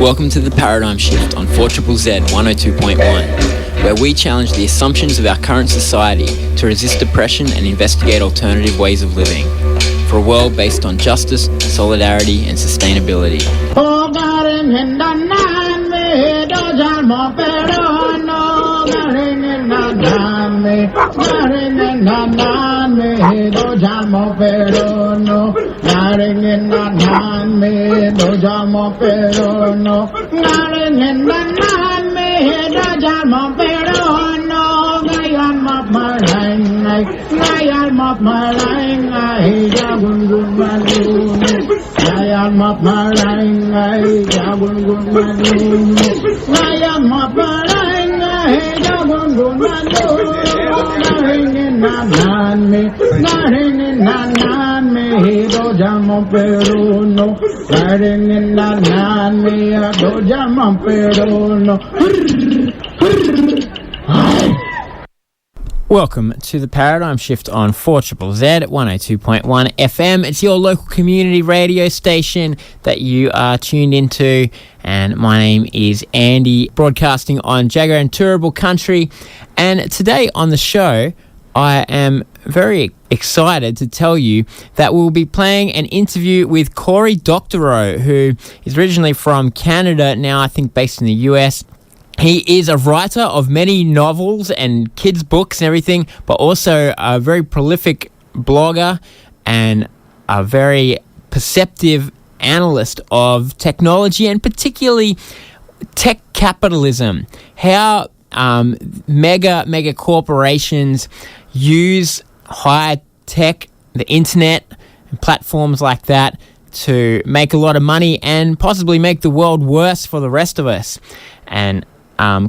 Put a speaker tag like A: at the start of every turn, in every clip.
A: Welcome to The Paradigm Shift on 4ZZZ 102.1, where we challenge the assumptions of our current society to resist oppression and investigate alternative ways of living, for a world based on justice, solidarity and sustainability. Welcome to The Paradigm Shift on 4ZZZ 102.1 FM. It's your local community radio station that you are tuned into, and my name is Andy, broadcasting on Jagger and Turrbal Country. And today on the show, I am very excited to tell you that we'll be playing an interview with Cory Doctorow, who is originally from Canada, now I think based in the US. He is a writer of many novels and kids' books and everything, but also a very prolific blogger and a very perceptive analyst of technology and particularly tech capitalism. How mega corporations use high tech, the internet, and platforms like that to make a lot of money and possibly make the world worse for the rest of us. And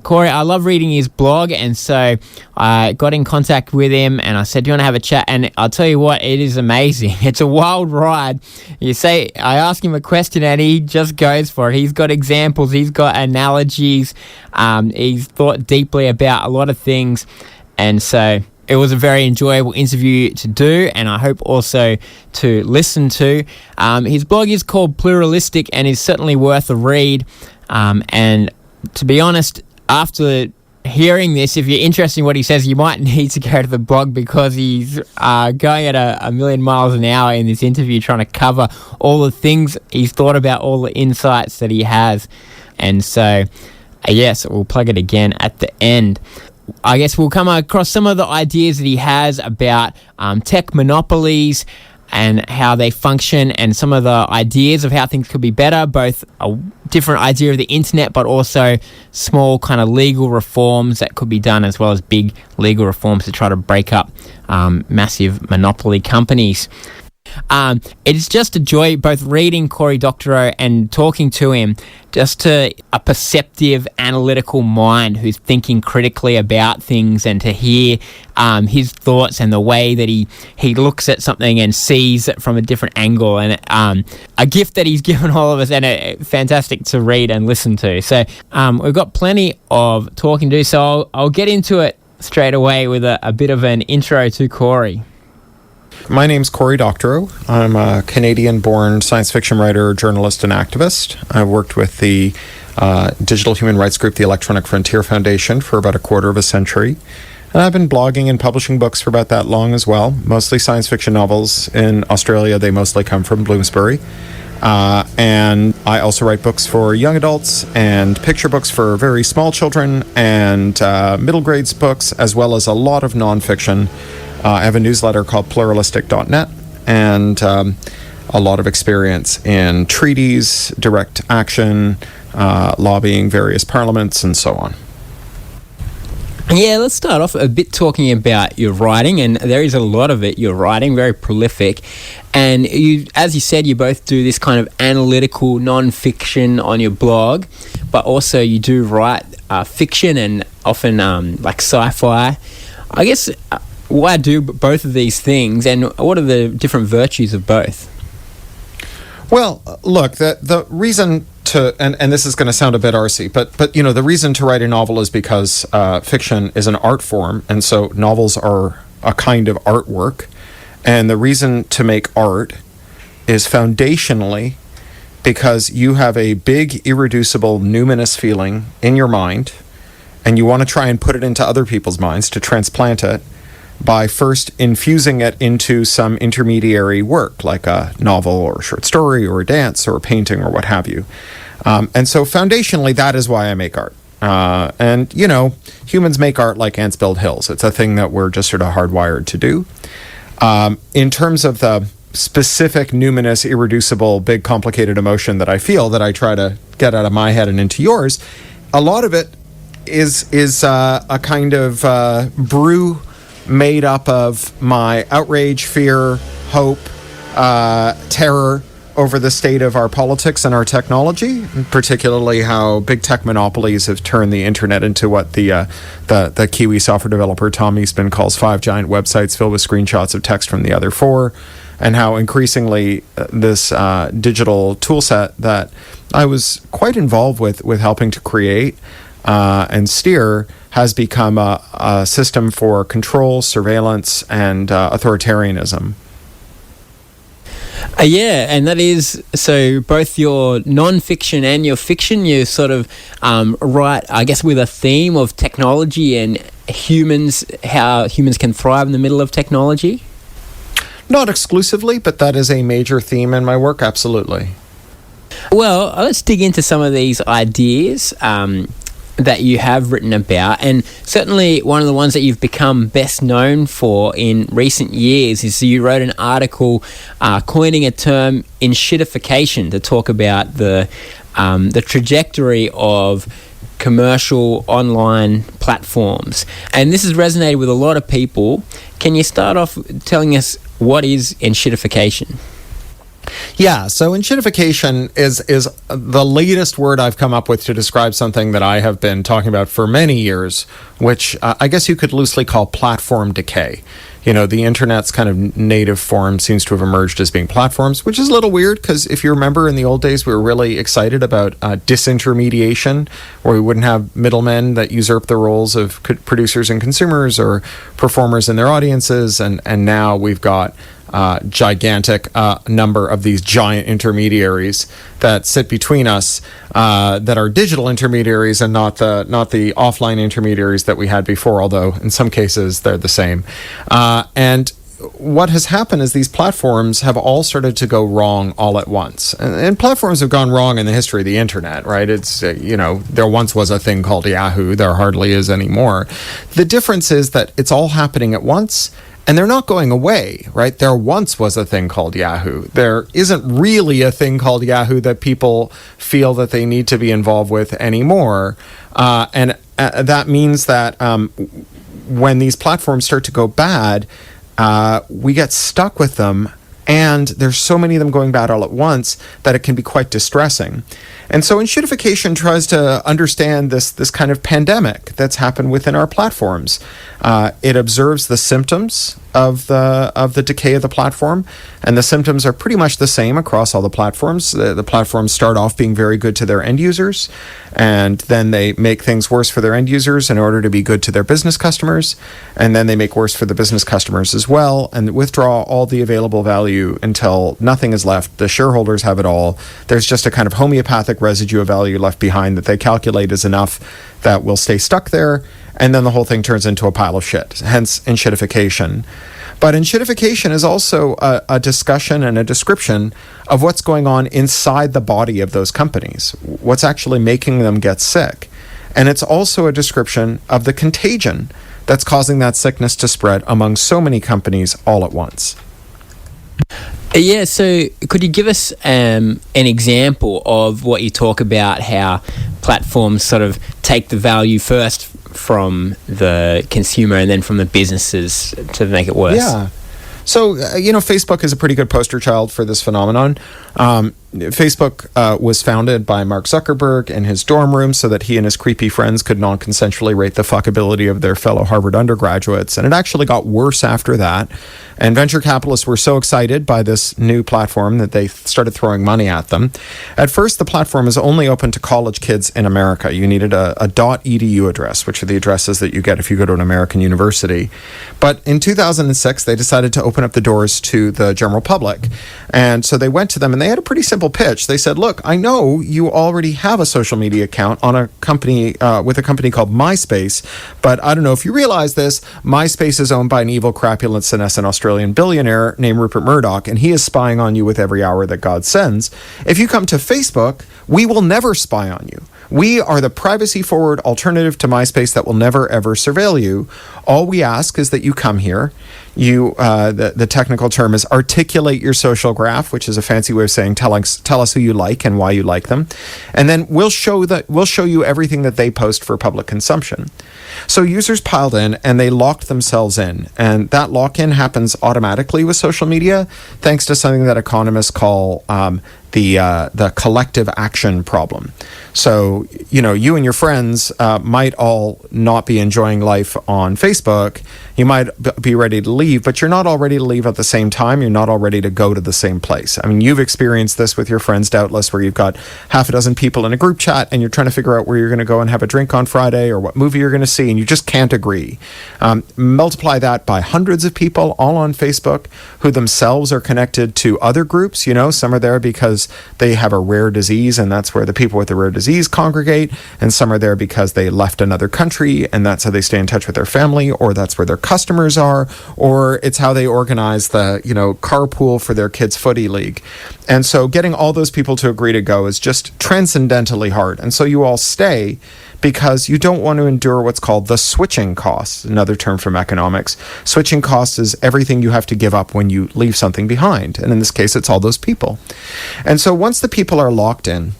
A: Cory, I love reading his blog, and so I got in contact with him and I said, do you want to have a chat? And I'll tell you what, it is amazing. It's a wild ride. I ask him a question and he just goes for it. He's got examples, he's got analogies, he's thought deeply about a lot of things, and so it was a very enjoyable interview to do, and I hope also to listen to. His blog is called Pluralistic and is certainly worth a read, and to be honest, after hearing this, if you're interested in what he says, you might need to go to the blog, because he's going at a million miles an hour in this interview, trying to cover all the things he's thought about, all the insights that he has. And so, yes, we'll plug it again at the end. I guess we'll come across some of the ideas that he has about tech monopolies and how they function, and some of the ideas of how things could be better, both a different idea of the internet, but also small kind of legal reforms that could be done, as well as big legal reforms to try to break up massive monopoly companies. It's just a joy both reading Cory Doctorow and talking to him, just to a perceptive, analytical mind who's thinking critically about things, and to hear his thoughts and the way that he looks at something and sees it from a different angle, and a gift that he's given all of us, and fantastic to read and listen to. So we've got plenty of talking to do, so I'll get into it straight away with a bit of an intro to Cory.
B: My name's Cory Doctorow. I'm a Canadian-born science fiction writer, journalist, and activist. I've worked with the digital human rights group, the Electronic Frontier Foundation, for about a quarter of a century. And I've been blogging and publishing books for about that long as well, mostly science fiction novels. In Australia, they mostly come from Bloomsbury. And I also write books for young adults and picture books for very small children and middle grades books, as well as a lot of nonfiction. I have a newsletter called pluralistic.net, and a lot of experience in treaties, direct action, lobbying various parliaments, and so on.
A: Yeah, let's start off a bit talking about your writing, and there is a lot of it. You're writing, very prolific, and you, as you said, you both do this kind of analytical non-fiction on your blog, but also you do write fiction and often like sci-fi. I guess why do both of these things, and what are the different virtues of both?
B: Well, look, the reason to, and this is going to sound a bit arsey, but you know, the reason to write a novel is because fiction is an art form, and so novels are a kind of artwork. And the reason to make art is foundationally because you have a big, irreducible, numinous feeling in your mind, and you want to try and put it into other people's minds to transplant it by first infusing it into some intermediary work, like a novel or a short story or a dance or a painting or what have you. And so foundationally, that is why I make art. And, you know, humans make art like ants build hills. It's a thing that we're just sort of hardwired to do. In terms of the specific, numinous, irreducible, big, complicated emotion that I feel that I try to get out of my head and into yours, a lot of it is a kind of brew made up of my outrage, fear, hope, terror over the state of our politics and our technology, particularly how big tech monopolies have turned the internet into what the Kiwi software developer Tom Eastman calls 5 giant websites filled with screenshots of text from the other 4, and how increasingly this digital tool set that I was quite involved with helping to create and steer has become a system for control, surveillance, and authoritarianism.
A: Yeah, and that is, so both your non-fiction and your fiction, you sort of write, I guess, with a theme of technology and humans, how humans can thrive in the middle of technology?
B: Not exclusively, but that is a major theme in my work, absolutely.
A: Well, let's dig into some of these ideas that you have written about, and certainly one of the ones that you've become best known for in recent years is you wrote an article coining a term, enshittification, to talk about the trajectory of commercial online platforms, and this has resonated with a lot of people. Can you start off telling us what is enshittification?
B: Yeah, so enshittification is the latest word I've come up with to describe something that I have been talking about for many years, which I guess you could loosely call platform decay. You know, the internet's kind of native form seems to have emerged as being platforms, which is a little weird because if you remember in the old days, we were really excited about disintermediation, where we wouldn't have middlemen that usurp the roles of producers and consumers or performers and their audiences, and now we've got gigantic number of these giant intermediaries that sit between us, that are digital intermediaries and not the offline intermediaries that we had before, although in some cases they're the same. And what has happened is these platforms have all started to go wrong all at once. And platforms have gone wrong in the history of the internet, right? It's, you know, there once was a thing called Yahoo. There hardly is anymore. The difference is that it's all happening at once, and they're not going away, right? There once was a thing called Yahoo. There isn't really a thing called Yahoo that people feel that they need to be involved with anymore. And that means that when these platforms start to go bad, we get stuck with them, and there's so many of them going bad all at once that it can be quite distressing. And so enshittification tries to understand this kind of pandemic that's happened within our platforms. It observes the symptoms of the decay of the platform, and the symptoms are pretty much the same across all the platforms. The platforms start off being very good to their end users, and then they make things worse for their end users in order to be good to their business customers, and then they make worse for the business customers as well, and withdraw all the available value until nothing is left. The shareholders have it all. There's just a kind of homeopathic residue of value left behind that they calculate is enough that will stay stuck there, and then the whole thing turns into a pile of shit, hence enshittification. But enshittification is also a discussion and a description of what's going on inside the body of those companies, what's actually making them get sick. And it's also a description of the contagion that's causing that sickness to spread among so many companies all at once.
A: Yeah, so could you give us an example of what you talk about, how platforms sort of take the value first from the consumer and then from the businesses to make it worse?
B: Yeah. So, Facebook is a pretty good poster child for this phenomenon. Facebook was founded by Mark Zuckerberg in his dorm room so that he and his creepy friends could non-consensually rate the fuckability of their fellow Harvard undergraduates. And it actually got worse after that. And venture capitalists were so excited by this new platform that they started throwing money at them. At first, the platform was only open to college kids in America. You needed a .edu address, which are the addresses that you get if you go to an American university. But in 2006, they decided to open up the doors to the general public. And so they went to them, and they had a pretty simple simple pitch. They said, look, I know you already have a social media account on a company with a company called MySpace, but I don't know if you realize this, MySpace is owned by an evil, crapulent, senescent Australian billionaire named Rupert Murdoch, and he is spying on you with every hour that God sends. If you come to Facebook, we will never spy on you. We are the privacy-forward alternative to MySpace that will never, ever surveil you. All we ask is that you come here. You, the technical term is articulate your social graph, which is a fancy way of saying tell us who you like and why you like them, and then we'll show you everything that they post for public consumption. So users piled in and they locked themselves in, and that lock-in happens automatically with social media, thanks to something that economists call the collective action problem. So, you and your friends might all not be enjoying life on Facebook. You might be ready to leave, but you're not all ready to leave at the same time. You're not all ready to go to the same place. I mean, you've experienced this with your friends, doubtless, where you've got half a dozen people in a group chat and you're trying to figure out where you're going to go and have a drink on Friday or what movie you're going to see, and you just can't agree. Multiply that by hundreds of people all on Facebook who themselves are connected to other groups. Some are there because they have a rare disease, and that's where the people with the rare disease congregate, and some are there because they left another country, and that's how they stay in touch with their family, or that's where their customers are, or it's how they organize the carpool for their kids' footy league. And so getting all those people to agree to go is just transcendently hard, and so you all stay because you don't want to endure what's called the switching costs, another term from economics. Switching costs is everything you have to give up when you leave something behind. And in this case, it's all those people. And so once the people are locked in,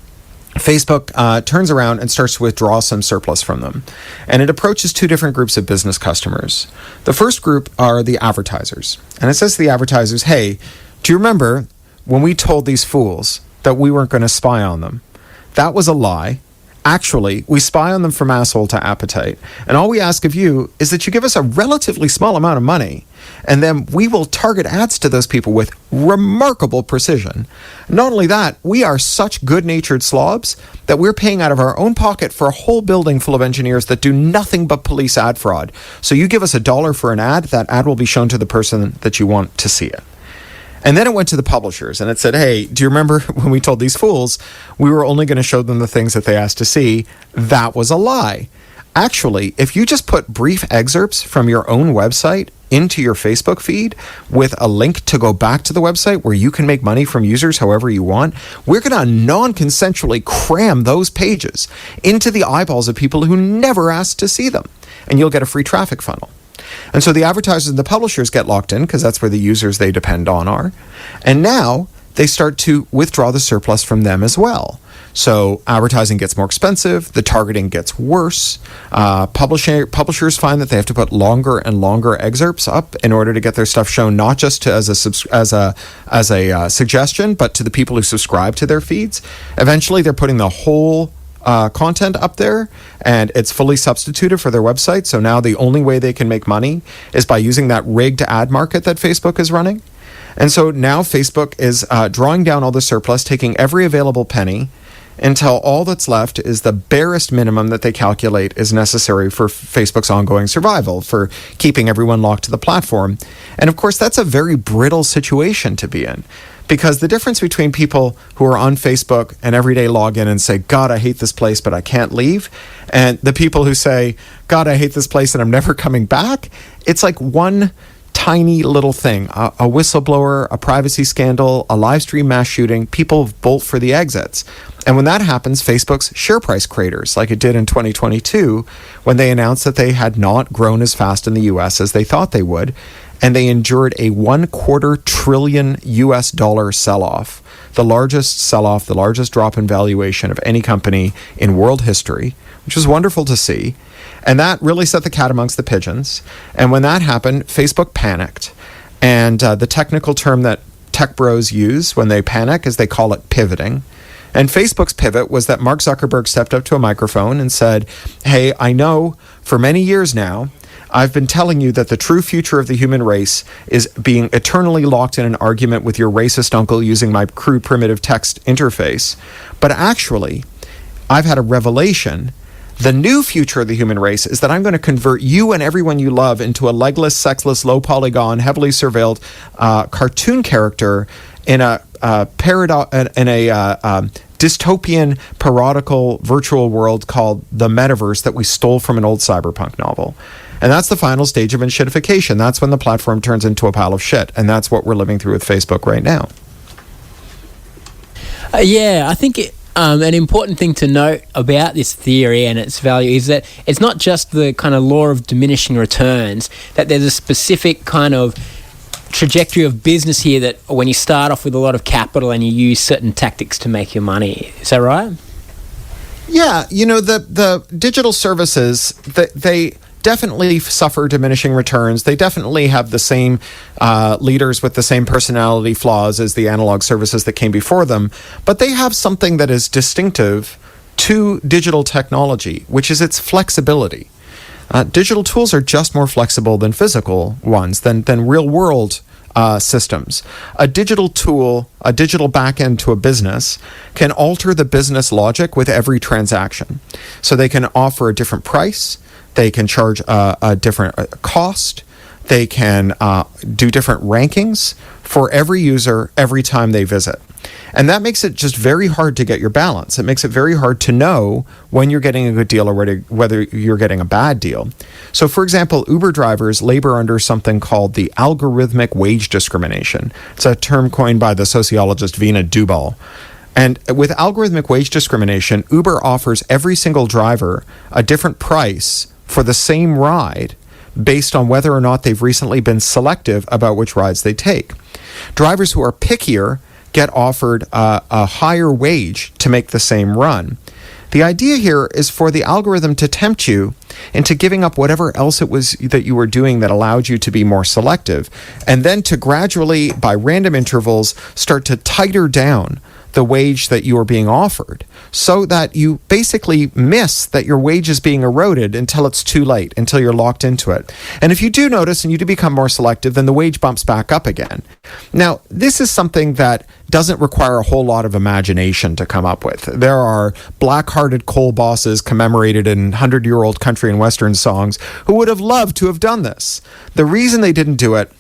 B: Facebook turns around and starts to withdraw some surplus from them. And it approaches two different groups of business customers. The first group are the advertisers. And it says to the advertisers, hey, do you remember when we told these fools that we weren't going to spy on them? That was a lie. Actually, we spy on them from asshole to appetite. And all we ask of you is that you give us a relatively small amount of money, and then we will target ads to those people with remarkable precision. Not only that, we are such good-natured slobs that we're paying out of our own pocket for a whole building full of engineers that do nothing but police ad fraud. So you give us $1 for an ad, that ad will be shown to the person that you want to see it. And then it went to the publishers and it said, hey, do you remember when we told these fools we were only going to show them the things that they asked to see? That was a lie. Actually, if you just put brief excerpts from your own website into your Facebook feed with a link to go back to the website where you can make money from users however you want, we're going to non-consensually cram those pages into the eyeballs of people who never asked to see them. And you'll get a free traffic funnel. And so the advertisers and the publishers get locked in because that's where the users they depend on are. And now they start to withdraw the surplus from them as well. So advertising gets more expensive, the targeting gets worse. Publishers find that they have to put longer and longer excerpts up in order to get their stuff shown, not just as a suggestion, but to the people who subscribe to their feeds. Eventually, they're putting the whole content up there, and it's fully substituted for their website. So now the only way they can make money is by using that rigged ad market that Facebook is running. And so now Facebook is drawing down all the surplus, taking every available penny, until all that's left is the barest minimum that they calculate is necessary for Facebook's ongoing survival, for keeping everyone locked to the platform. And of course, that's a very brittle situation to be in, because the difference between people who are on Facebook and every day log in and say, God, I hate this place, but I can't leave, and the people who say, God, I hate this place and I'm never coming back, it's like one tiny little thing, a whistleblower, a privacy scandal, a live stream mass shooting, people bolt for the exits. And when that happens, Facebook's share price craters, like it did in 2022, when they announced that they had not grown as fast in the US as they thought they would, and they endured a $250 billion US sell-off, the largest sell-off, the largest drop in valuation of any company in world history, which was wonderful to see. And that really set the cat amongst the pigeons. And when that happened, Facebook panicked. And the technical term that tech bros use when they panic is they call it pivoting. And Facebook's pivot was that Mark Zuckerberg stepped up to a microphone and said, hey, I know for many years now, I've been telling you that the true future of the human race is being eternally locked in an argument with your racist uncle using my crude primitive text interface. But actually, I've had a revelation. The new future of the human race is that I'm going to convert you and everyone you love into a legless, sexless, low polygon, heavily surveilled cartoon character in a dystopian parodical virtual world called the metaverse that we stole from an old cyberpunk novel. And that's the final stage of enshittification. That's when the platform turns into a pile of shit. And that's what we're living through with Facebook right now.
A: I think an important thing to note about this theory and its value is that it's not just the kind of law of diminishing returns, that there's a specific kind of trajectory of business here that when you start off with a lot of capital and you use certain tactics to make your money. Is that right?
B: Yeah, the digital services, they definitely suffer diminishing returns. They definitely have the same leaders with the same personality flaws as the analog services that came before them, but they have something that is distinctive to digital technology, which is its flexibility. Digital tools are just more flexible than physical ones, than real-world systems. A digital tool, a digital backend to a business, can alter the business logic with every transaction. So they can offer a different price, they can charge a different cost, they can do different rankings for every user every time they visit. And that makes it just very hard to get your balance. It makes it very hard to know when you're getting a good deal or whether you're getting a bad deal. So, for example, Uber drivers labor under something called the algorithmic wage discrimination. It's a term coined by the sociologist Veena Dubal. And with algorithmic wage discrimination, Uber offers every single driver a different price for the same ride based on whether or not they've recently been selective about which rides they take. Drivers who are pickier get offered a higher wage to make the same run. The idea here is for the algorithm to tempt you into giving up whatever else it was that you were doing that allowed you to be more selective, and then to gradually, by random intervals, start to tighter down the wage that you are being offered, so that you basically miss that your wage is being eroded until it's too late, until you're locked into it. And if you do notice and you do become more selective, then the wage bumps back up again. Now, this is something that doesn't require a whole lot of imagination to come up with. There are black-hearted coal bosses commemorated in 100-year-old country and western songs who would have loved to have done this. The reason they didn't do it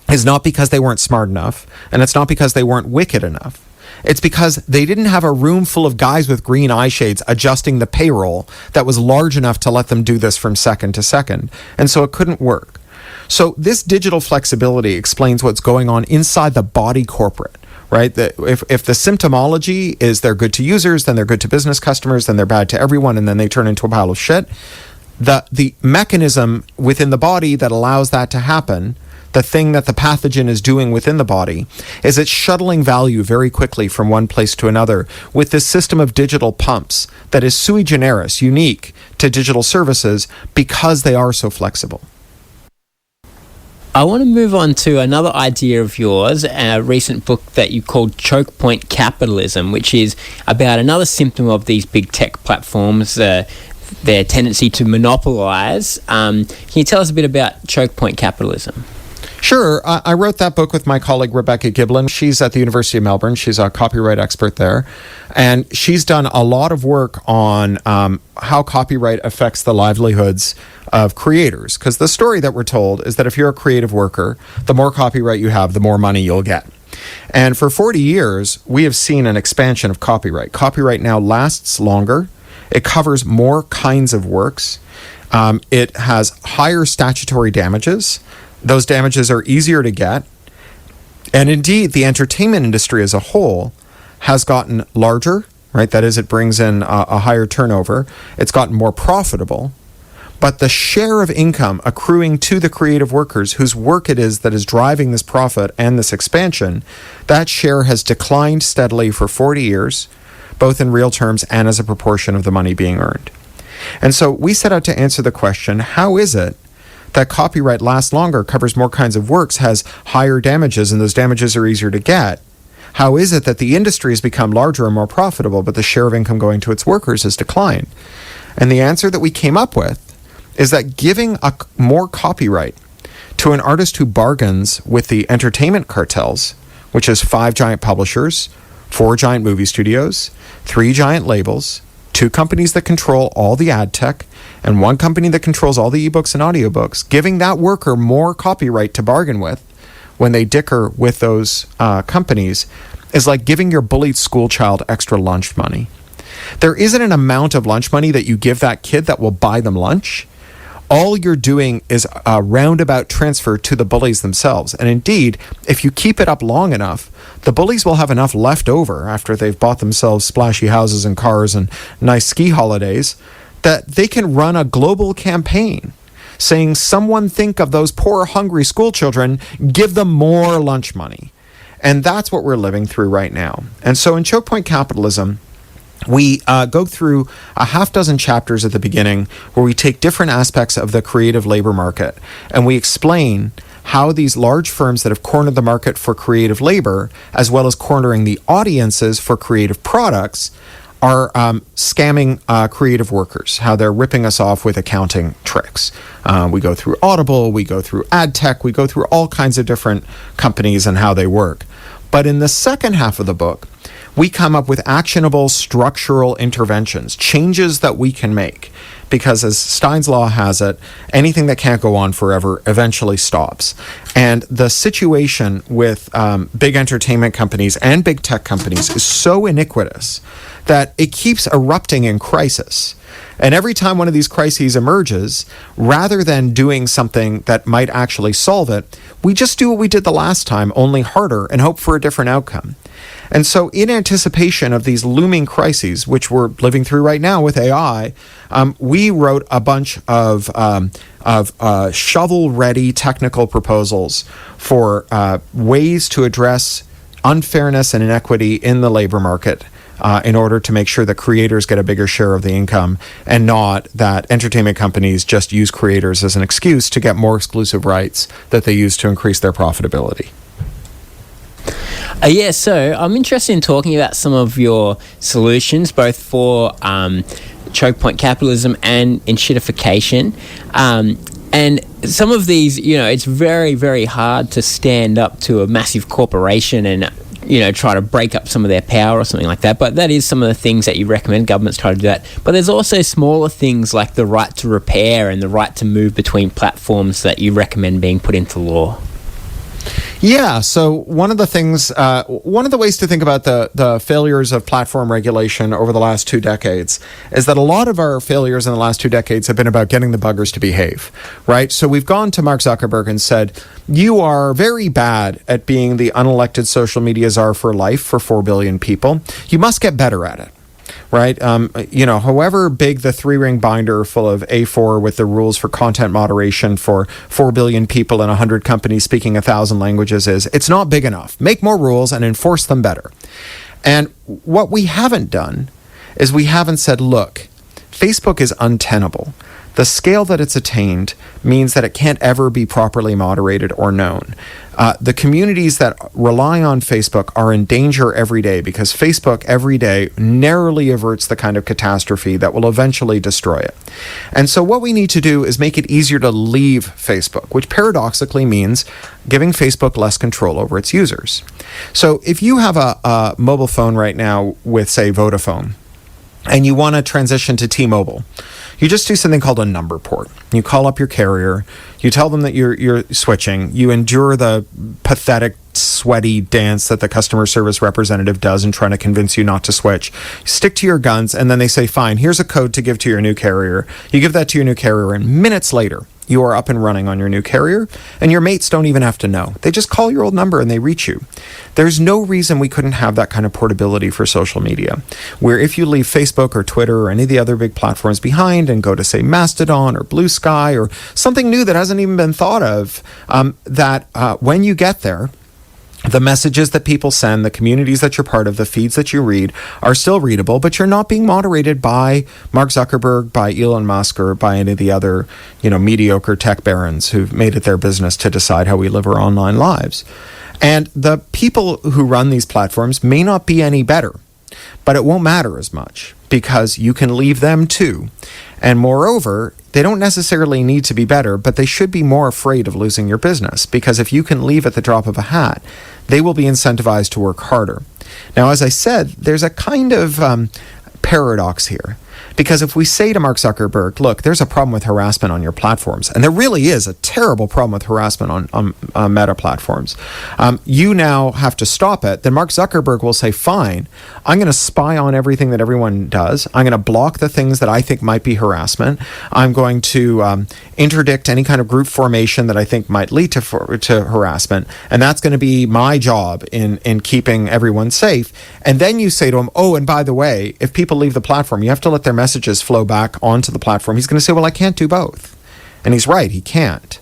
B: is not because they weren't smart enough, and it's not because they weren't wicked enough. It's because they didn't have a room full of guys with green eye shades adjusting the payroll that was large enough to let them do this from second to second. And so it couldn't work. So this digital flexibility explains what's going on inside the body corporate, right? If the symptomology is they're good to users, then they're good to business customers, then they're bad to everyone, and then they turn into a pile of shit. The mechanism within the body that allows that to happen, the thing that the pathogen is doing within the body, is it's shuttling value very quickly from one place to another with this system of digital pumps that is sui generis, unique to digital services because they are so flexible.
A: I want to move on to another idea of yours, a recent book that you called Chokepoint Capitalism, which is about another symptom of these big tech platforms, their tendency to monopolize. Can you tell us a bit about Chokepoint Capitalism?
B: Sure. I wrote that book with my colleague Rebecca Giblin. She's at the University of Melbourne. She's a copyright expert there. And she's done a lot of work on how copyright affects the livelihoods of creators. Because the story that we're told is that if you're a creative worker, the more copyright you have, the more money you'll get. And for 40 years, we have seen an expansion of copyright. Copyright now lasts longer. It covers more kinds of works. It has higher statutory damages. Those damages are easier to get. And indeed, the entertainment industry as a whole has gotten larger, right? That is, it brings in a higher turnover. It's gotten more profitable. But the share of income accruing to the creative workers whose work it is that is driving this profit and this expansion, that share has declined steadily for 40 years, both in real terms and as a proportion of the money being earned. And so we set out to answer the question, how is it that copyright lasts longer, covers more kinds of works, has higher damages, and those damages are easier to get? How is it that the industry has become larger and more profitable, but the share of income going to its workers has declined? And the answer that we came up with is that giving more copyright to an artist who bargains with the entertainment cartels, which is 5 giant publishers, 4 giant movie studios, 3 giant labels, 2 companies that control all the ad tech, and 1 company that controls all the ebooks and audiobooks, giving that worker more copyright to bargain with, when they dicker with those companies is like giving your bullied school child extra lunch money. There isn't an amount of lunch money that you give that kid that will buy them lunch. All you're doing is a roundabout transfer to the bullies themselves. And indeed, if you keep it up long enough, the bullies will have enough left over after they've bought themselves splashy houses and cars and nice ski holidays that they can run a global campaign saying, someone think of those poor, hungry school children, give them more lunch money. And that's what we're living through right now. And so in Chokepoint Capitalism, we go through a half dozen chapters at the beginning where we take different aspects of the creative labor market and we explain how these large firms that have cornered the market for creative labor, as well as cornering the audiences for creative products, are scamming creative workers, how they're ripping us off with accounting tricks. We go through Audible, we go through ad tech, we go through all kinds of different companies and how they work. But in the second half of the book, we come up with actionable structural interventions, changes that we can make. Because as Stein's law has it, anything that can't go on forever eventually stops. And the situation with big entertainment companies and big tech companies is so iniquitous that it keeps erupting in crisis. And every time one of these crises emerges, rather than doing something that might actually solve it, we just do what we did the last time, only harder, and hope for a different outcome. And so in anticipation of these looming crises, which we're living through right now with AI, we wrote a bunch of shovel-ready technical proposals for ways to address unfairness and inequity in the labor market in order to make sure that creators get a bigger share of the income and not that entertainment companies just use creators as an excuse to get more exclusive rights that they use to increase their profitability.
A: So I'm interested in talking about some of your solutions, both for chokepoint capitalism and enshittification. And some of these, it's very, very hard to stand up to a massive corporation and, try to break up some of their power or something like that. But that is some of the things that you recommend. Governments try to do that. But there's also smaller things like the right to repair and the right to move between platforms that you recommend being put into law.
B: Yeah, so one of the ways to think about the failures of platform regulation over the last 2 decades is that a lot of our failures in the last 2 decades have been about getting the buggers to behave, right? So we've gone to Mark Zuckerberg and said, you are very bad at being the unelected social media czar for life for 4 billion people. You must get better at it. Right? However big the 3-ring binder full of A4 with the rules for content moderation for 4 billion people and 100 companies speaking 1,000 languages is, it's not big enough. Make more rules and enforce them better. And what we haven't done is we haven't said, look, Facebook is untenable. The scale that it's attained means that it can't ever be properly moderated or known. The communities that rely on Facebook are in danger every day because Facebook every day narrowly averts the kind of catastrophe that will eventually destroy it. And so what we need to do is make it easier to leave Facebook, which paradoxically means giving Facebook less control over its users. So if you have a mobile phone right now with, say, Vodafone, and you want to transition to T-Mobile, you just do something called a number port. You call up your carrier, you tell them that you're switching, you endure the pathetic, sweaty dance that the customer service representative does in trying to convince you not to switch. You stick to your guns, and then they say, fine, here's a code to give to your new carrier. You give that to your new carrier, and minutes later, you are up and running on your new carrier, and your mates don't even have to know. They just call your old number and they reach you. There's no reason we couldn't have that kind of portability for social media, where if you leave Facebook or Twitter or any of the other big platforms behind and go to, say, Mastodon or Blue Sky or something new that hasn't even been thought of, when you get there, the messages that people send, the communities that you're part of, the feeds that you read are still readable, but you're not being moderated by Mark Zuckerberg, by Elon Musk, or by any of the other, mediocre tech barons who've made it their business to decide how we live our online lives. And the people who run these platforms may not be any better, but it won't matter as much because you can leave them too. And moreover, they don't necessarily need to be better, but they should be more afraid of losing your business because if you can leave at the drop of a hat, they will be incentivized to work harder. Now, as I said, there's a kind of paradox here Because if we say to Mark Zuckerberg, look, there's a problem with harassment on your platforms, and there really is a terrible problem with harassment on Meta platforms, you now have to stop it, then Mark Zuckerberg will say, fine, I'm going to spy on everything that everyone does. I'm going to block the things that I think might be harassment. I'm going to interdict any kind of group formation that I think might lead to harassment, and that's going to be my job in keeping everyone safe. And then you say to him, oh, and by the way, if people leave the platform, you have to let their messages flow back onto the platform. He's going to say, well, I can't do both. And he's right, he can't.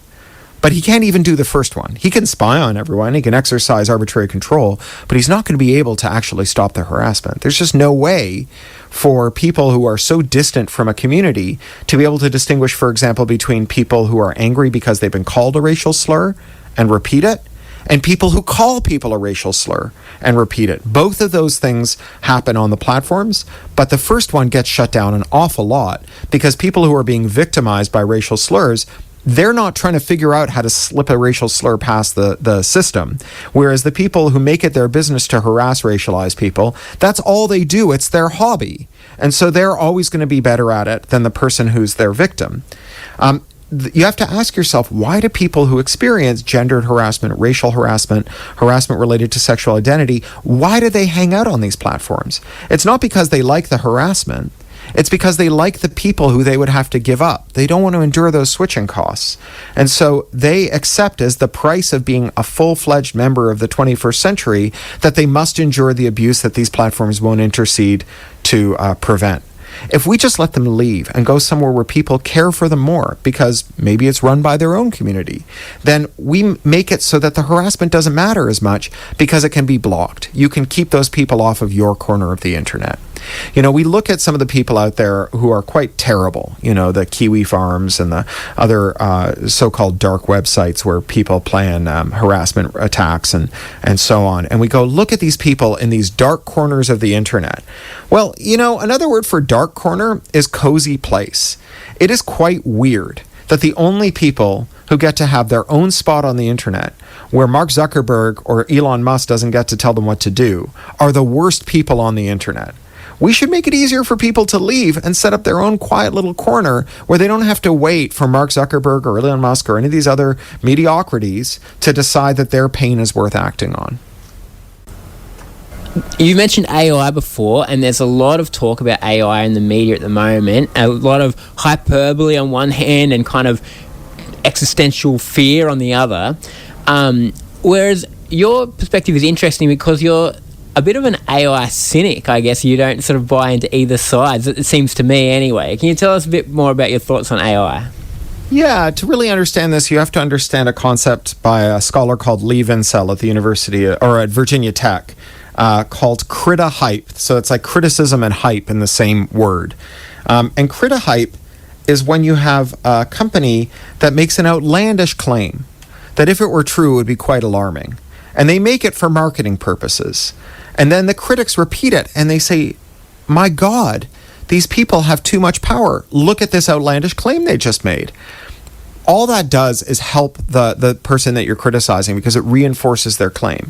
B: But he can't even do the first one. He can spy on everyone, he can exercise arbitrary control, but he's not going to be able to actually stop the harassment. There's just no way for people who are so distant from a community to be able to distinguish, for example, between people who are angry because they've been called a racial slur and repeat it, and people who call people a racial slur and repeat it. Both of those things happen on the platforms, but the first one gets shut down an awful lot because people who are being victimized by racial slurs, they're not trying to figure out how to slip a racial slur past the system. Whereas the people who make it their business to harass racialized people, that's all they do. It's their hobby. And so they're always going to be better at it than the person who's their victim. You have to ask yourself, why do people who experience gendered harassment, racial harassment, harassment related to sexual identity, why do they hang out on these platforms? It's not because they like the harassment. It's because they like the people who they would have to give up. They don't want to endure those switching costs. And so they accept as the price of being a full-fledged member of the 21st century that they must endure the abuse that these platforms won't intercede to prevent. If we just let them leave and go somewhere where people care for them more, because maybe it's run by their own community, then we make it so that the harassment doesn't matter as much because it can be blocked. You can keep those people off of your corner of the internet. You know, we look at some of the people out there who are quite terrible, you know, the Kiwi Farms and the other so-called dark websites where people plan harassment attacks and so on. And we go, look at these people in these dark corners of the internet. Well, you know, another word for dark corner is cozy place. It is quite weird that the only people who get to have their own spot on the internet where Mark Zuckerberg or Elon Musk doesn't get to tell them what to do are the worst people on the internet. We should make it easier for people to leave and set up their own quiet little corner where they don't have to wait for Mark Zuckerberg or Elon Musk or any of these other mediocrities to decide that their pain is worth acting on.
A: You mentioned AI before, and there's a lot of talk about AI in the media at the moment. A lot of hyperbole on one hand and kind of existential fear on the other. Whereas your perspective is interesting because you're a bit of an AI cynic, I guess. You don't sort of buy into either side, it seems to me anyway. Can you tell us a bit more about your thoughts on AI?
B: Yeah, to really understand this, you have to understand a concept by a scholar called Lee Vinsel at the University, or at Virginia Tech, called hype. So it's like criticism and hype in the same word. And hype is when you have a company that makes an outlandish claim that if it were true, it would be quite alarming. And they make it for marketing purposes. And then the critics repeat it and they say, my God, these people have too much power. Look at this outlandish claim they just made. All that does is help the person that you're criticizing because it reinforces their claim.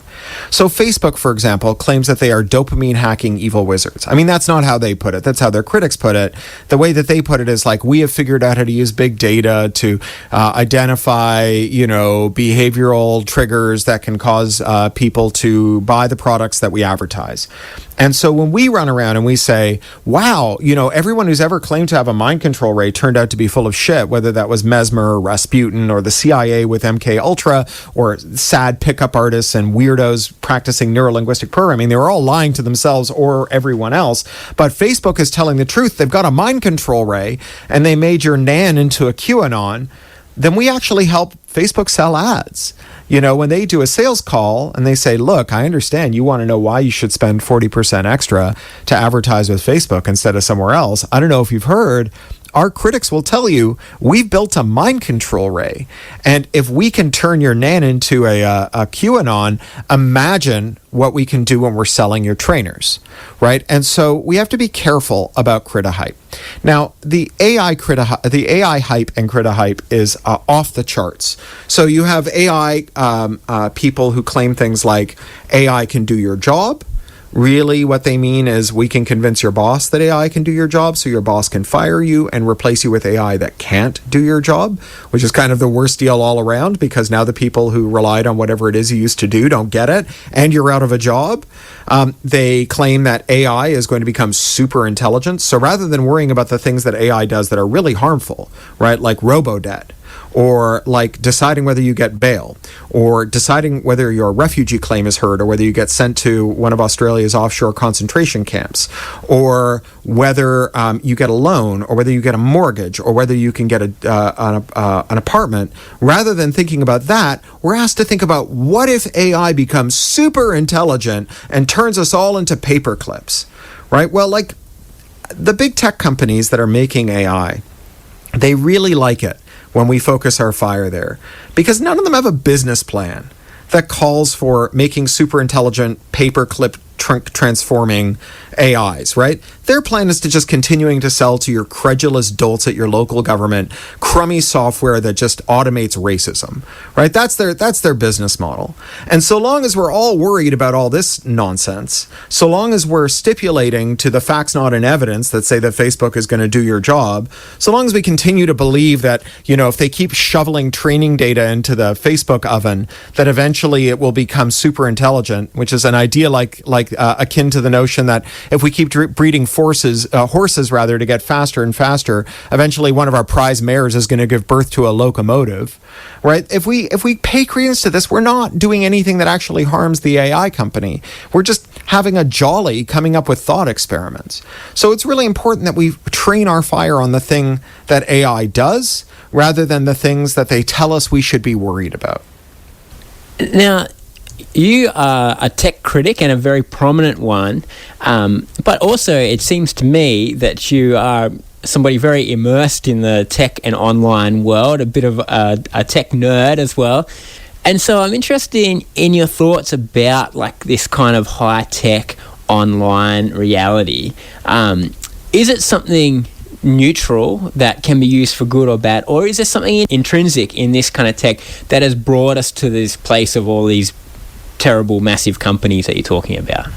B: So Facebook, for example, claims that they are dopamine hacking evil wizards. I mean, that's not how they put it. That's how their critics put it. The way that they put it is like, we have figured out how to use big data to identify, you know, behavioral triggers that can cause people to buy the products that we advertise. And so when we run around and we say, wow, you know, everyone who's ever claimed to have a mind control ray turned out to be full of shit, whether that was Mesmer or Rasputin or the CIA with MK Ultra or sad pickup artists and weirdos practicing neurolinguistic programming, they were all lying to themselves or everyone else. But Facebook is telling the truth. They've got a mind control ray and they made your Nan into a QAnon. Then we actually help Facebook sell ads. You know, when they do a sales call and they say, look, I understand you want to know why you should spend 40% extra to advertise with Facebook instead of somewhere else. I don't know if you've heard, our critics will tell you we've built a mind control ray. And if we can turn your Nan into a QAnon, imagine what we can do when we're selling your trainers, right? And so we have to be careful about hype. Now, the AI hype and hype is off the charts. So you have AI people who claim things like AI can do your job, really what they mean is we can convince your boss that AI can do your job, so your boss can fire you and replace you with AI that can't do your job, which is kind of the worst deal all around, because now the people who relied on whatever it is you used to do don't get it, and you're out of a job. They claim that AI is going to become super intelligent. So rather than worrying about the things that AI does that are really harmful, right, like robo-debt, or like deciding whether you get bail, or deciding whether your refugee claim is heard, or whether you get sent to one of Australia's offshore concentration camps, or whether you get a loan, or whether you get a mortgage, or whether you can get an apartment. Rather than thinking about that, we're asked to think about, what if AI becomes super intelligent and turns us all into paper clips, right? Well, like the big tech companies that are making AI, they really like it when we focus our fire there, because none of them have a business plan that calls for making super intelligent paperclip transforming AIs, right? Their plan is to just continuing to sell to your credulous dolts at your local government crummy software that just automates racism, right? That's their business model. And so long as we're all worried about all this nonsense, so long as we're stipulating to the facts not in evidence that say that Facebook is going to do your job, so long as we continue to believe that, you know, if they keep shoveling training data into the Facebook oven, that eventually it will become super intelligent, which is an idea like akin to the notion that if we keep breeding horses to get faster and faster, eventually one of our prize mares is going to give birth to a locomotive, right? If we pay credence to this, we're not doing anything that actually harms the AI company. We're just having a jolly coming up with thought experiments. So it's really important that we train our fire on the thing that AI does, rather than the things that they tell us we should be worried about.
A: Now, you are a tech critic, and a very prominent one, but also it seems to me that you are somebody very immersed in the tech and online world, a bit of a tech nerd as well. And so I'm interested in your thoughts about like this kind of high-tech online reality. Is it something neutral that can be used for good or bad, or is there something intrinsic in this kind of tech that has brought us to this place of all these terrible, massive companies that you're talking about?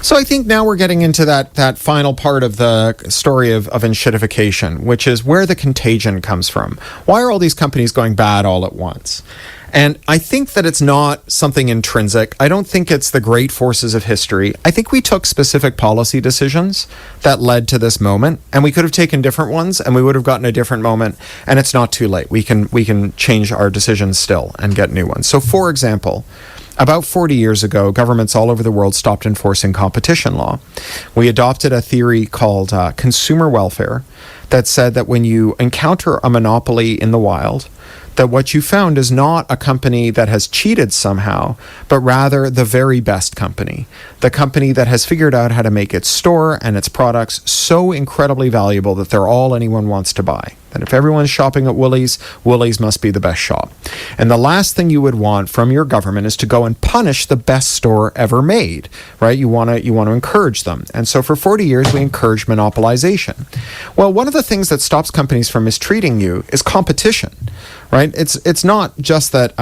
B: So I think now we're getting into that final part of the story of enshittification, which is where the contagion comes from. Why are all these companies going bad all at once? And I think that it's not something intrinsic. I don't think it's the great forces of history. I think we took specific policy decisions that led to this moment, and we could have taken different ones, and we would have gotten a different moment, and it's not too late. We can change our decisions still and get new ones. So, for example, about 40 years ago, governments all over the world stopped enforcing competition law. We adopted a theory called consumer welfare that said that when you encounter a monopoly in the wild, that what you found is not a company that has cheated somehow, but rather the very best company. The company that has figured out how to make its store and its products so incredibly valuable that they're all anyone wants to buy. That if everyone's shopping at Woolies, Woolies must be the best shop. And the last thing you would want from your government is to go and punish the best store ever made, right? You want to encourage them. And so for 40 years, we encouraged monopolization. Well, one of the things that stops companies from mistreating you is competition, right? It's not just that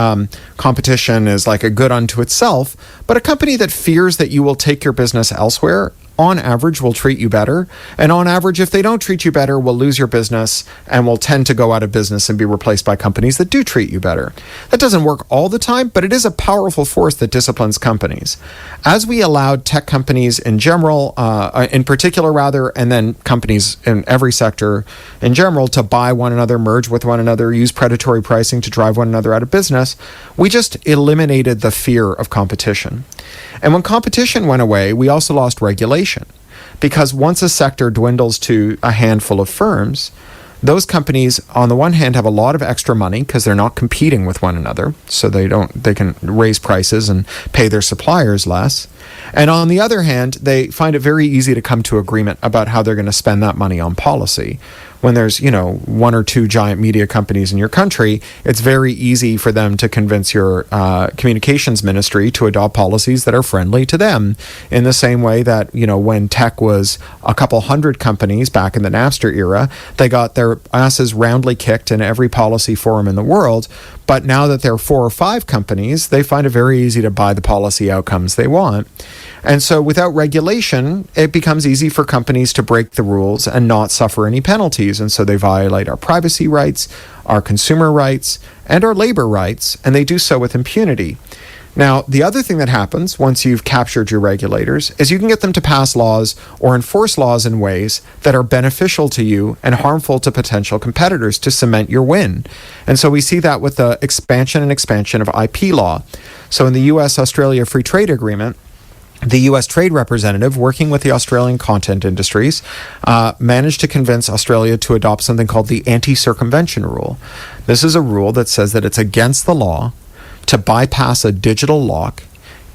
B: competition is like a good unto itself, but a company that fears that you will take your business elsewhere, on average, will treat you better. And on average, if they don't treat you better, will lose your business and will tend to go out of business and be replaced by companies that do treat you better. That doesn't work all the time, but it is a powerful force that disciplines companies. As we allowed tech companies in general, in particular rather, and then companies in every sector in general to buy one another, merge with one another, use predatory pricing to drive one another out of business, we just eliminated the fear of competition. And when competition went away, we also lost regulation, because once a sector dwindles to a handful of firms, those companies, on the one hand, have a lot of extra money because they're not competing with one another, so they can raise prices and pay their suppliers less. And on the other hand, they find it very easy to come to agreement about how they're going to spend that money on policy. When there's, one or two giant media companies in your country, it's very easy for them to convince your communications ministry to adopt policies that are friendly to them. In the same way that, when tech was a couple hundred companies back in the Napster era, they got their asses roundly kicked in every policy forum in the world. But now that there are 4 or 5 companies, they find it very easy to buy the policy outcomes they want. And so without regulation, it becomes easy for companies to break the rules and not suffer any penalties. And so they violate our privacy rights, our consumer rights, and our labor rights, and they do so with impunity. Now, the other thing that happens once you've captured your regulators is you can get them to pass laws or enforce laws in ways that are beneficial to you and harmful to potential competitors to cement your win. And so we see that with the expansion of IP law. So in the US-Australia Free Trade Agreement, the U.S. Trade Representative, working with the Australian content industries, managed to convince Australia to adopt something called the anti-circumvention rule. This is a rule that says that it's against the law to bypass a digital lock,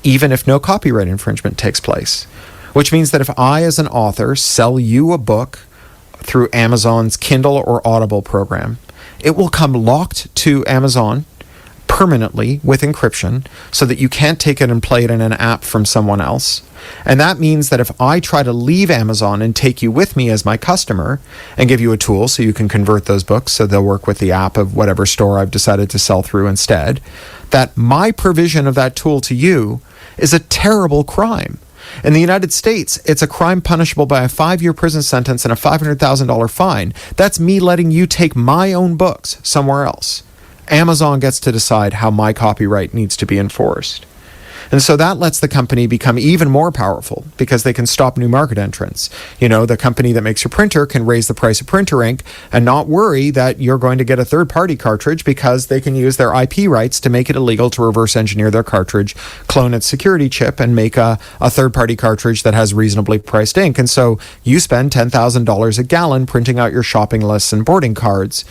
B: even if no copyright infringement takes place. Which means that if I, as an author, sell you a book through Amazon's Kindle or Audible program, it will come locked to Amazon permanently with encryption so that you can't take it and play it in an app from someone else. And that means that if I try to leave Amazon and take you with me as my customer and give you a tool so you can convert those books so they'll work with the app of whatever store I've decided to sell through instead, that my provision of that tool to you is a terrible crime. In the United States, it's a crime punishable by a 5-year prison sentence and a $500,000 fine. That's me letting you take my own books somewhere else. Amazon gets to decide how my copyright needs to be enforced. And so that lets the company become even more powerful because they can stop new market entrants. You know, the company that makes your printer can raise the price of printer ink and not worry that you're going to get a third-party cartridge because they can use their IP rights to make it illegal to reverse engineer their cartridge, clone its security chip, and make a third-party cartridge that has reasonably priced ink. And so you spend $10,000 a gallon printing out your shopping lists and boarding cards.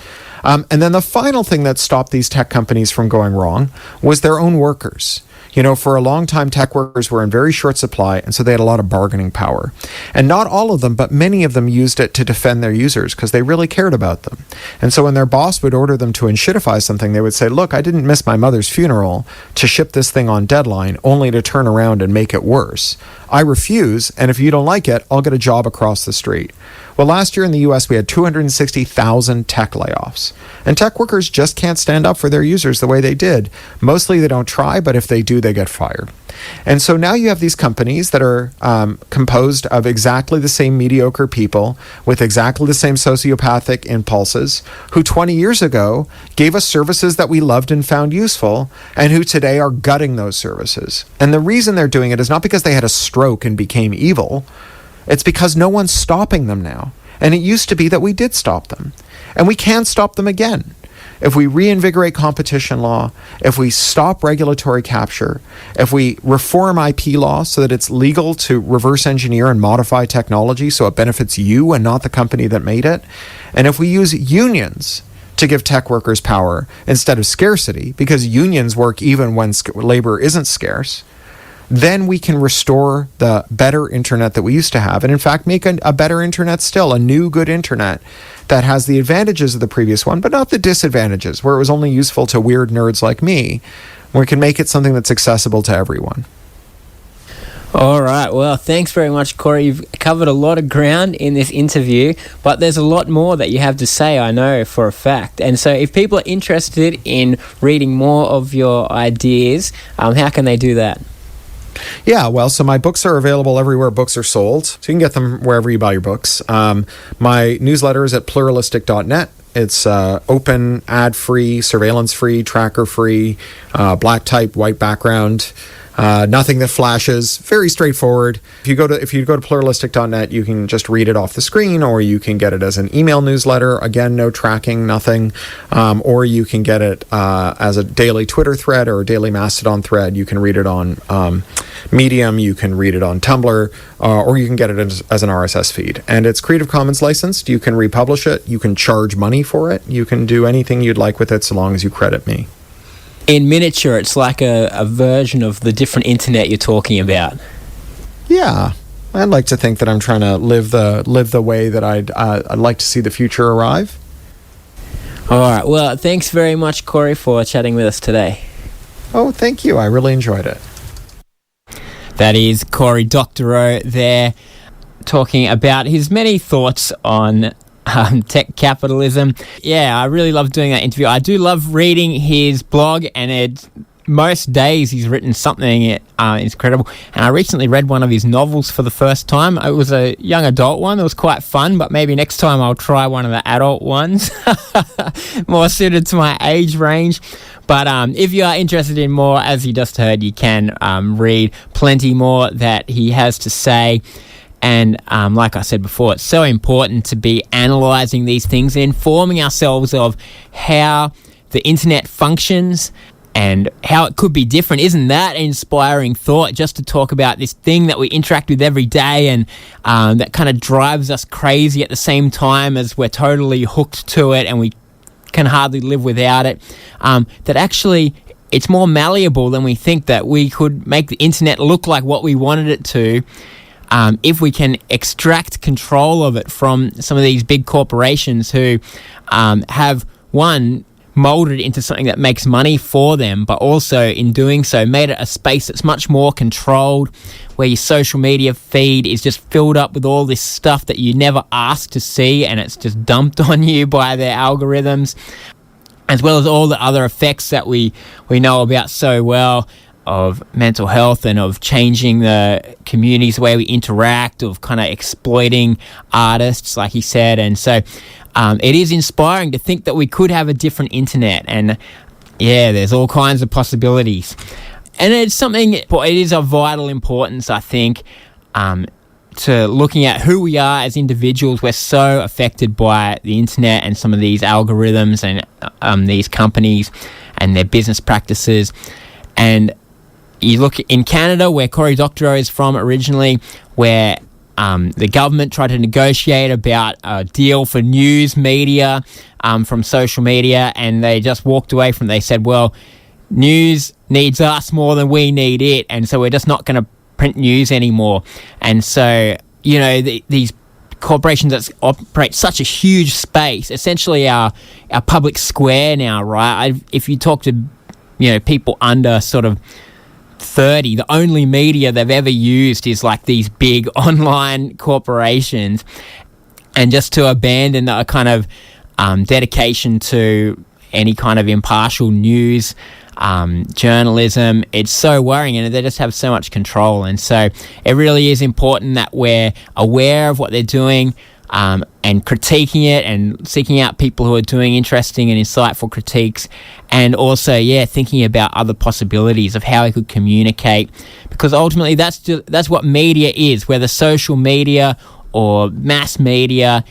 B: And then the final thing that stopped these tech companies from going wrong was their own workers. You know, for a long time, tech workers were in very short supply, and so they had a lot of bargaining power. And not all of them, but many of them used it to defend their users because they really cared about them. And so when their boss would order them to enshittify something, they would say, look, I didn't miss my mother's funeral to ship this thing on deadline, only to turn around and make it worse. I refuse, and if you don't like it, I'll get a job across the street. Well, last year in the US, we had 260,000 tech layoffs. And tech workers just can't stand up for their users the way they did. Mostly they don't try, but if they do, they get fired. And so now you have these companies that are composed of exactly the same mediocre people with exactly the same sociopathic impulses who 20 years ago gave us services that we loved and found useful and who today are gutting those services. And the reason they're doing it is not because they had a stroke and became evil. It's because no one's stopping them now. And it used to be that we did stop them. And we can stop them again. If we reinvigorate competition law, if we stop regulatory capture, if we reform IP law so that it's legal to reverse engineer and modify technology so it benefits you and not the company that made it, and if we use unions to give tech workers power instead of scarcity, because unions work even when labor isn't scarce, then we can restore the better internet that we used to have, and in fact make a better internet still, a new good internet that has the advantages of the previous one, but not the disadvantages, where it was only useful to weird nerds like me. We can make it something that's accessible to everyone.
A: All right. Well, thanks very much, Cory. You've covered a lot of ground in this interview, but there's a lot more that you have to say, I know for a fact. And so if people are interested in reading more of your ideas, how can they do that?
B: Yeah, well, so my books are available everywhere books are sold. So you can get them wherever you buy your books. My newsletter is at pluralistic.net. It's open, ad-free, surveillance-free, tracker-free, black type, white background. Nothing that flashes, very straightforward. If you go to pluralistic.net, you can just read it off the screen, or you can get it as an email newsletter. Again, no tracking, nothing. Or you can get it as a daily Twitter thread or a daily Mastodon thread. You can read it on Medium, you can read it on Tumblr, or you can get it as an RSS feed. And it's Creative Commons licensed. You can republish it. You can charge money for it. You can do anything you'd like with it so long as you credit me.
A: In miniature, it's like a version of the different internet you're talking about.
B: Yeah, I'd like to think that I'm trying to live the way that I'd like to see the future arrive.
A: All right. Well, thanks very much, Cory, for chatting with us today.
B: Oh, thank you. I really enjoyed it.
A: That is Cory Doctorow there, talking about his many thoughts on tech capitalism. Yeah, I really love doing that interview. I do love reading his blog, and it most days he's written something incredible. And I recently read one of his novels for the first time. It was a young adult one. It was quite fun, but maybe next time I'll try one of the adult ones, more suited to my age range. But if you are interested in more, as you just heard, you can read plenty more that he has to say. And like I said before, it's so important to be analysing these things and informing ourselves of how the internet functions and how it could be different. Isn't that an inspiring thought, just to talk about this thing that we interact with every day and that kind of drives us crazy at the same time as we're totally hooked to it and we can hardly live without it, that actually it's more malleable than we think, that we could make the internet look like what we wanted it to if we can extract control of it from some of these big corporations who have, one, molded it into something that makes money for them, but also in doing so made it a space that's much more controlled, where your social media feed is just filled up with all this stuff that you never asked to see, and it's just dumped on you by their algorithms, as well as all the other effects that we know about so well, of mental health and of changing the communities, the way we interact, of kind of exploiting artists, like he said. And so it is inspiring to think that we could have a different internet. And yeah, there's all kinds of possibilities. And it's something, it is of vital importance, I think, to looking at who we are as individuals. We're so affected by the internet and some of these algorithms and these companies and their business practices. And you look in Canada, where Cory Doctorow is from originally, where the government tried to negotiate about a deal for news media from social media, and they just walked away from it. They said, well, news needs us more than we need it, and so we're just not going to print news anymore. And so, you know, these corporations that operate such a huge space, essentially our public square now, right? If you talk to, you know, people under sort of 30, the only media they've ever used is like these big online corporations. And just to abandon a kind of dedication to any kind of impartial news, journalism, it's so worrying, and they just have so much control. And so it really is important that we're aware of what they're doing, and critiquing it and seeking out people who are doing interesting and insightful critiques, and also, thinking about other possibilities of how we could communicate, because ultimately that's what media is, whether social media or mass media.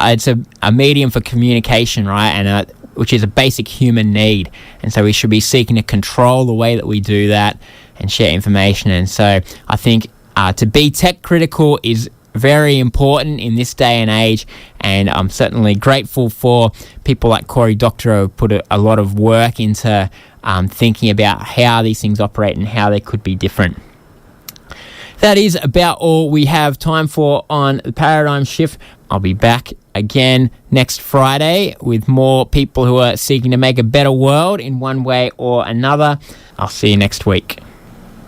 A: It's a medium for communication, right? And which is a basic human need. And so we should be seeking to control the way that we do that and share information. And so I think to be tech critical is very important in this day and age, and I'm certainly grateful for people like Cory Doctorow who put a lot of work into thinking about how these things operate and how they could be different. That is about all we have time for on the Paradigm Shift. I'll be back again next Friday with more people who are seeking to make a better world in one way or another. I'll see you next week.